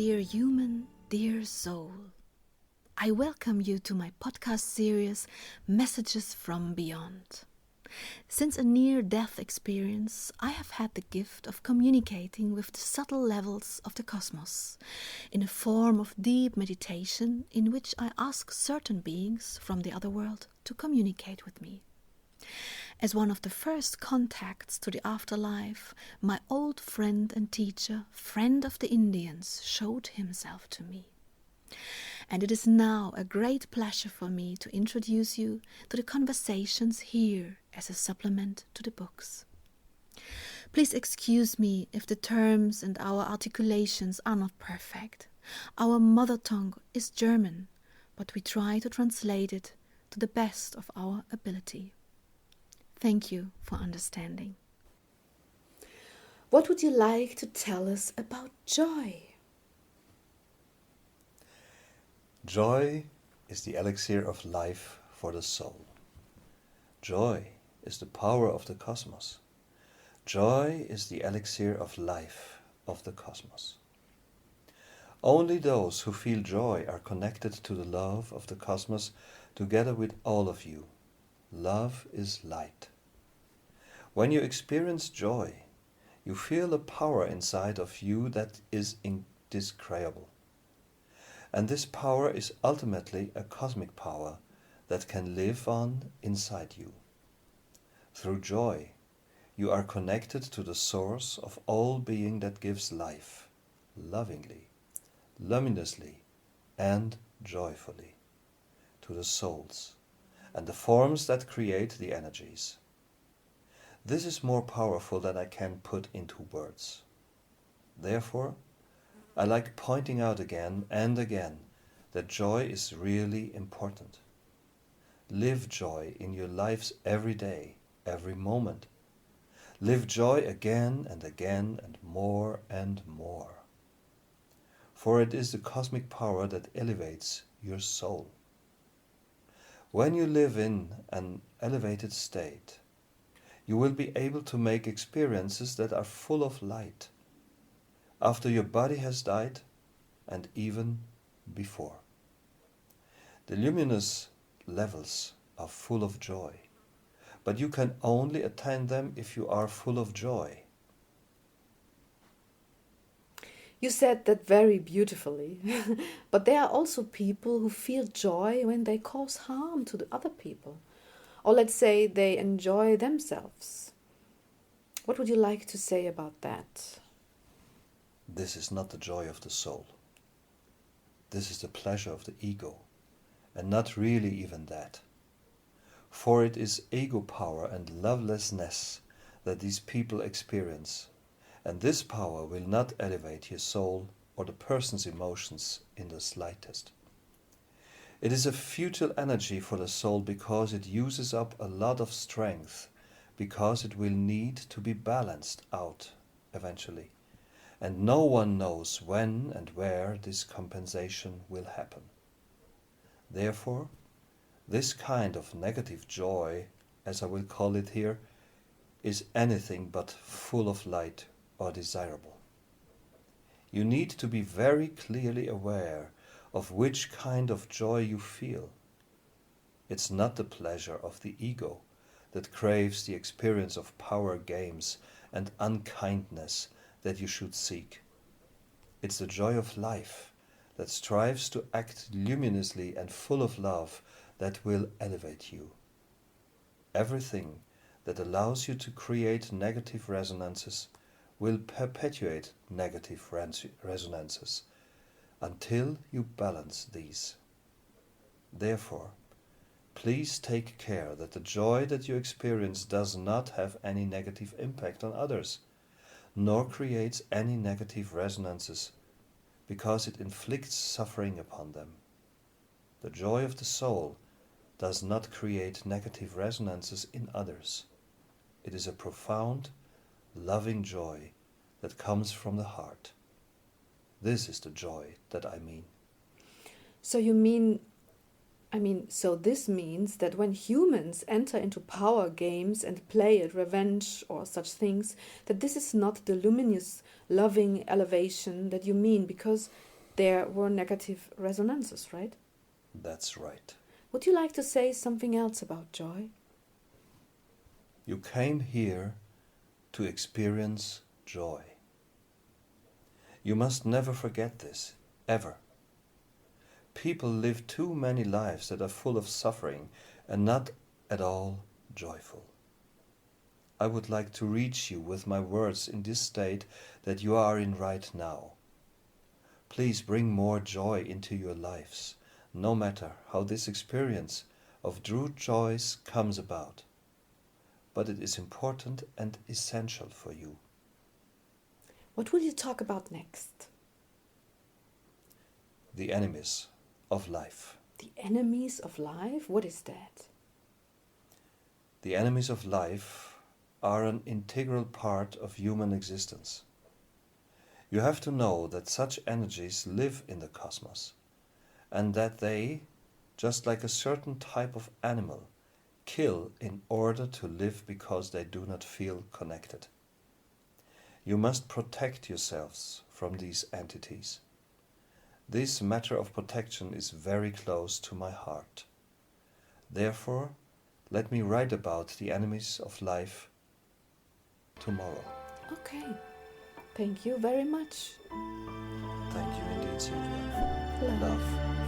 dear human, dear soul. I welcome you to my podcast series, Messages from Beyond. Since a near-death experience, I have had the gift of communicating with the subtle levels of the cosmos in a form of deep meditation in which I ask certain beings from the other world to communicate with me. As one of the first contacts to the afterlife, my old friend and teacher, friend of the Indians, showed himself to me. And it is now a great pleasure for me to introduce you to the conversations here as a supplement to the books. Please excuse me if the terms and our articulations are not perfect. Our mother tongue is German, but we try to translate it to the best of our ability. Thank you for understanding. What would you like to tell us about joy? Joy is the elixir of life for the soul. Joy is the power of the cosmos. Joy is the elixir of life of the cosmos. Only those who feel joy are connected to the love of the cosmos together with all of you. Love is light. When you experience joy, you feel a power inside of you that is indescribable. And this power is ultimately a cosmic power that can live on inside you. Through joy, you are connected to the source of all being that gives life, lovingly, luminously, and joyfully, to the souls and the forms that create the energies. This is more powerful than I can put into words. Therefore, I like pointing out again and again that joy is really important. Live joy in your lives every day, every moment. Live joy again and again and more and more. For it is the cosmic power that elevates your soul. When you live in an elevated state, you will be able to make experiences that are full of light, after your body has died and even before. The luminous levels are full of joy, but you can only attain them if you are full of joy. You said that very beautifully, but there are also people who feel joy when they cause harm to the other people, or let's say they enjoy themselves. What would you like to say about that? This is not the joy of the soul. This is the pleasure of the ego, and not really even that. For it is ego power and lovelessness that these people experience, and this power will not elevate your soul or the person's emotions in the slightest. It is a futile energy for the soul because it uses up a lot of strength, because it will need to be balanced out eventually, and no one knows when and where this compensation will happen. Therefore, this kind of negative joy, as I will call it here, is anything but full of light or desirable. You need to be very clearly aware of which kind of joy you feel. It's not the pleasure of the ego that craves the experience of power games and unkindness that you should seek. It's the joy of life that strives to act luminously and full of love that will elevate you. Everything that allows you to create negative resonances will perpetuate negative resonances until you balance these. Therefore, please take care that the joy that you experience does not have any negative impact on others, nor creates any negative resonances, because it inflicts suffering upon them. The joy of the soul does not create negative resonances in others. It is a profound, loving joy that comes from the heart. This is the joy that I mean. So this means that when humans enter into power games and play at revenge or such things, that this is not the luminous, loving elevation that you mean, because there were negative resonances, right? That's right. Would you like to say something else about joy? You came here to experience joy. You must never forget this, ever. People live too many lives that are full of suffering and not at all joyful. I would like to reach you with my words in this state that you are in right now. Please bring more joy into your lives, no matter how this experience of true joy comes about. But it is important and essential for you. What will you talk about next? The enemies of life. The enemies of life? What is that? The enemies of life are an integral part of human existence. You have to know that such energies live in the cosmos, and that they, just like a certain type of animal, kill in order to live because they do not feel connected. You must protect yourselves from these entities. This matter of protection is very close to my heart. Therefore, let me write about the enemies of life tomorrow. Okay. Thank you very much. Thank you indeed, Sylvia. Love. Love.